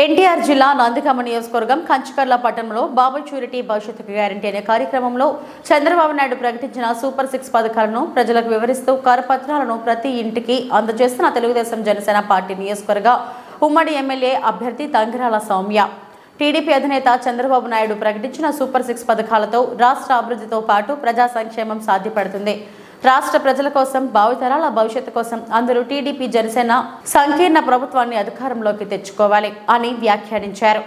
ఎన్టీఆర్ జిల్లా నందిగామ నియోజకవర్గం కంచికర్ల పట్టణంలో బాబు ష్యూరిటీ భవిష్యత్తుకు గ్యారంటీ అనే కార్యక్రమంలో చంద్రబాబు నాయుడు ప్రకటించిన సూపర్ 6 పథకాలను ప్రజలకు వివరిస్తూ కరపత్రాలను ప్రతి ఇంటికి అందజేస్తున్న తెలుగుదేశం జనసేన పార్టీ నియోజకవర్గ ఉమ్మడి ఎమ్మెల్యే అభ్యర్థి తంగిరాల సౌమ్య. టీడీపీ అధినేత చంద్రబాబు నాయుడు ప్రకటించిన సూపర్ 6 పథకాలతో రాష్ట్ర అభివృద్ధితో పాటు ప్రజా సంక్షేమం సాధ్యపడుతుంది. రాష్ట్ర ప్రజల కోసం, భావితరాల భవిష్యత్తు కోసం అందరూ టీడీపీ జనసేన సంకీర్ణ ప్రభుత్వాన్ని అధికారంలోకి తెచ్చుకోవాలి అని వ్యాఖ్యానించారు.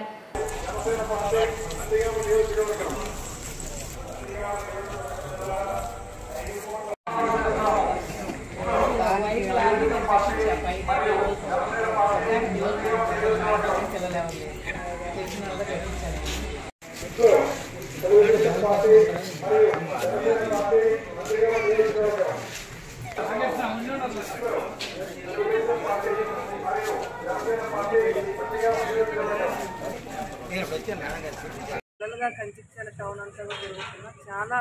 కంచిక్యాల టౌన్ అంతా జరుగుతున్న చాలా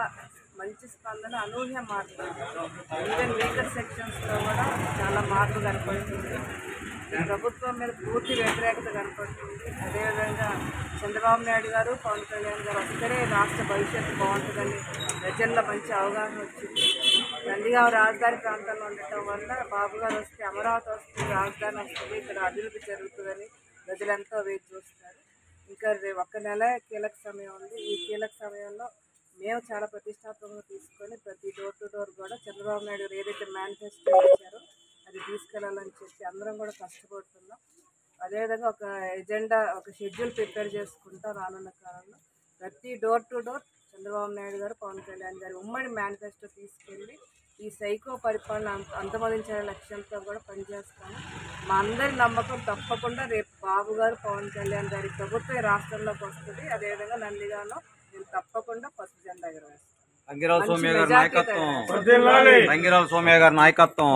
మంచి స్పందన, అనూహ్య మార్పు. ఈవెన్ వీకర్ సెక్షన్స్లో కూడా చాలా మార్పు కనపడుతుంది. ప్రభుత్వం మీద పూర్తి వ్యతిరేకత కనపడుతుంది. అదేవిధంగా చంద్రబాబు నాయుడు గారు, పవన్ కళ్యాణ్ గారు వస్తేనే రాష్ట్ర భవిష్యత్తు బాగుంటుందని ప్రజల్లో మంచి అవగాహన వచ్చింది. నందిగామ రాజధాని ప్రాంతంలో ఉండటం వల్ల బాబు గారు వస్తే అమరావతి వస్తుంది, రాజధాని వస్తుంది, ఇక్కడ అభివృద్ధి జరుగుతుందని ప్రజలంతా వేచి చూస్తారు. ఇంకా ఒక్క నెల కీలక సమయం ఉంది. ఈ కీలక సమయంలో మేము చాలా ప్రతిష్టాత్మకంగా తీసుకొని ప్రతి డోర్ టు డోర్ కూడా చంద్రబాబు నాయుడు గారు ఏదైతే మేనిఫెస్టో ఇచ్చారో అది తీసుకెళ్లాలని చెప్పి అందరం కూడా కష్టపడుతున్నాం. అదేవిధంగా ఒక ఎజెండా, ఒక షెడ్యూల్ ప్రిపేర్ చేసుకుంటా రానున్న కాలంలో ప్రతి door to door Chandrababu Naidu గారు, పవన్ కళ్యాణ్ గారు ఉమ్మడి మేనిఫెస్టో తీసుకెళ్ళి ఈ సైకో పరిపాలన అంతమొదించే లక్ష్యంతో కూడా పనిచేస్తాము. మా అందరి నమ్మకం తప్పకుండా రేపు బాబు గారు, పవన్ కళ్యాణ్ గారి ప్రభుత్వం రాష్ట్రంలోకి వస్తుంది. అదేవిధంగా నందిగాలో నేను తప్పకుండా పసుపు జెండా ఎగరవేస్తాను. తంగిరాల సౌమ్య గారి నాయకత్వం